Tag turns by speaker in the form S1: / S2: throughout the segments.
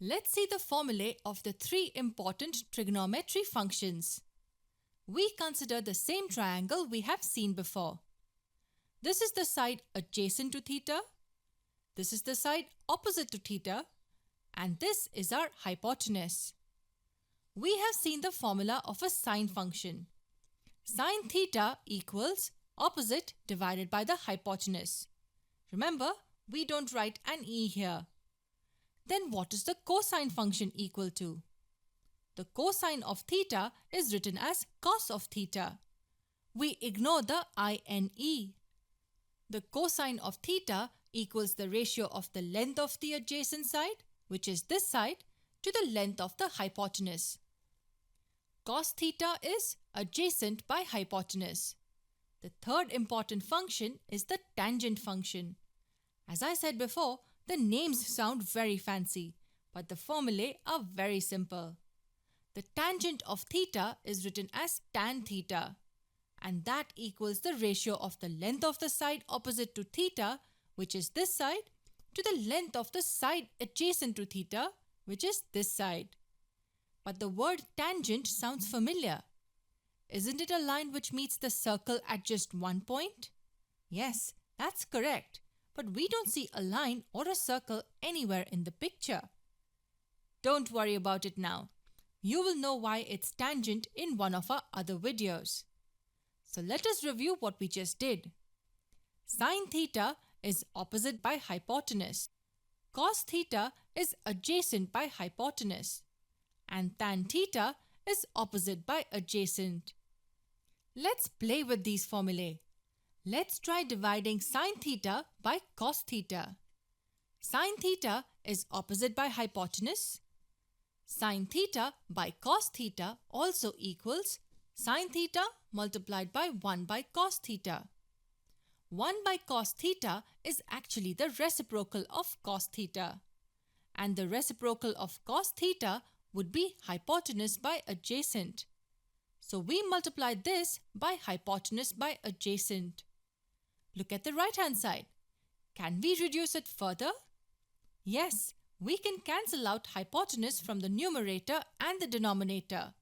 S1: Let's see the formulae of the three important trigonometry functions. We consider the same triangle we have seen before. This is the side adjacent to theta, this is the side opposite to theta, and this is our hypotenuse. We have seen the formula of a sine function. Sine theta equals opposite divided by the hypotenuse. Remember, we don't write an e here. Then what is the cosine function equal to? The cosine of theta is written as cos of theta. We ignore the ine. The cosine of theta equals the ratio of the length of the adjacent side, which is this side, to the length of the hypotenuse. Cos theta is adjacent by hypotenuse. The third important function is the tangent function. As I said before, the names sound very fancy, but the formulae are very simple. The tangent of theta is written as tan theta, and that equals the ratio of the length of the side opposite to theta, which is this side, to the length of the side adjacent to theta, which is this side. But the word tangent sounds familiar. Isn't it a line which meets the circle at just one point? Yes, that's correct. But we don't see a line or a circle anywhere in the picture. Don't worry about it now. You will know why it's tangent in one of our other videos. So let us review what we just did. Sine theta is opposite by hypotenuse. Cos theta is adjacent by hypotenuse. And tan theta is opposite by adjacent. Let's play with these formulae. Let's try dividing sine theta by cos theta. Sine theta is opposite by hypotenuse. Sine theta by cos theta also equals sine theta multiplied by 1 by cos theta. 1 by cos theta is actually the reciprocal of cos theta. And the reciprocal of cos theta would be hypotenuse by adjacent. So we multiply this by hypotenuse by adjacent. Look at the right hand side. Can we reduce it further? Yes, we can cancel out hypotenuse from the numerator and the denominator.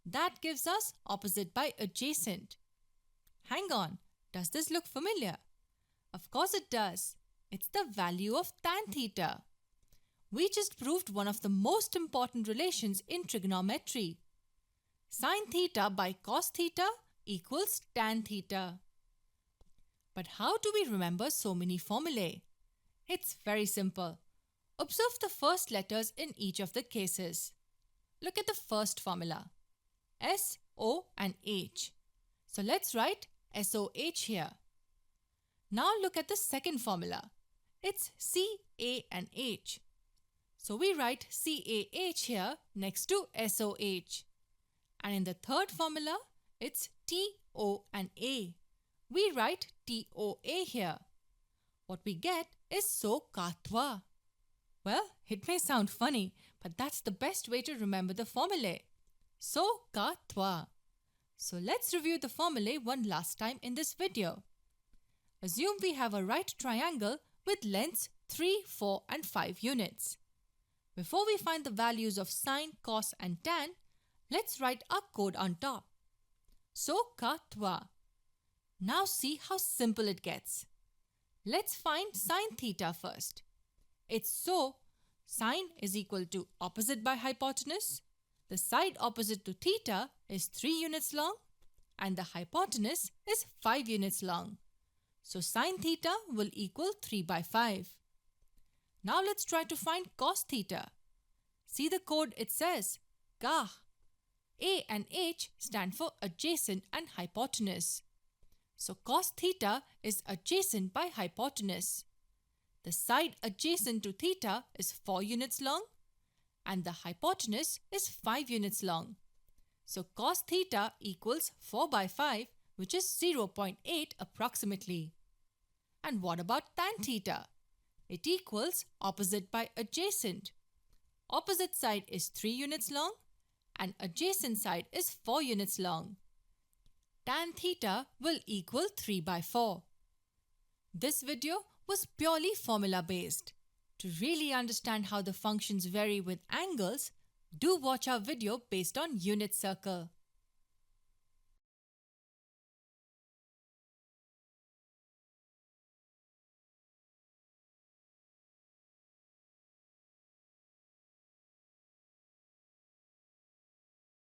S1: That gives us opposite by adjacent. Hang on, does this look familiar? Of course it does. It's the value of tan theta. We just proved one of the most important relations in trigonometry. Sine theta by cos theta equals tan theta. But how do we remember so many formulae? It's very simple. Observe the first letters in each of the cases. Look at the first formula. S, O and H. So let's write SOH here. Now look at the second formula. It's C, A and H. So we write CAH here next to SOH. And in the third formula, it's T, O and A. We write TOA here. What we get is so katwa. Well, it may sound funny, but that's the best way to remember the formulae. So katwa. So let's review the formulae one last time in this video. Assume we have a right triangle with lengths 3, 4 and 5 units. Before we find the values of sine, cos and tan, let's write our code on top. So katwa. Now see how simple it gets. Let's find sine theta first. It's so sine is equal to opposite by hypotenuse. The side opposite to theta is 3 units long and the hypotenuse is 5 units long. So sine theta will equal 3 by 5. Now let's try to find cos theta. See the code, it says Ka. A and H stand for adjacent and hypotenuse. So cos theta is adjacent by hypotenuse. The side adjacent to theta is 4 units long and the hypotenuse is 5 units long. So cos theta equals 4 by 5, which is 0.8 approximately. And what about tan theta? It equals opposite by adjacent. Opposite side is 3 units long and adjacent side is 4 units long. Tan theta will equal 3 by 4. This video was purely formula based. To really understand how the functions vary with angles, do watch our video based on unit circle.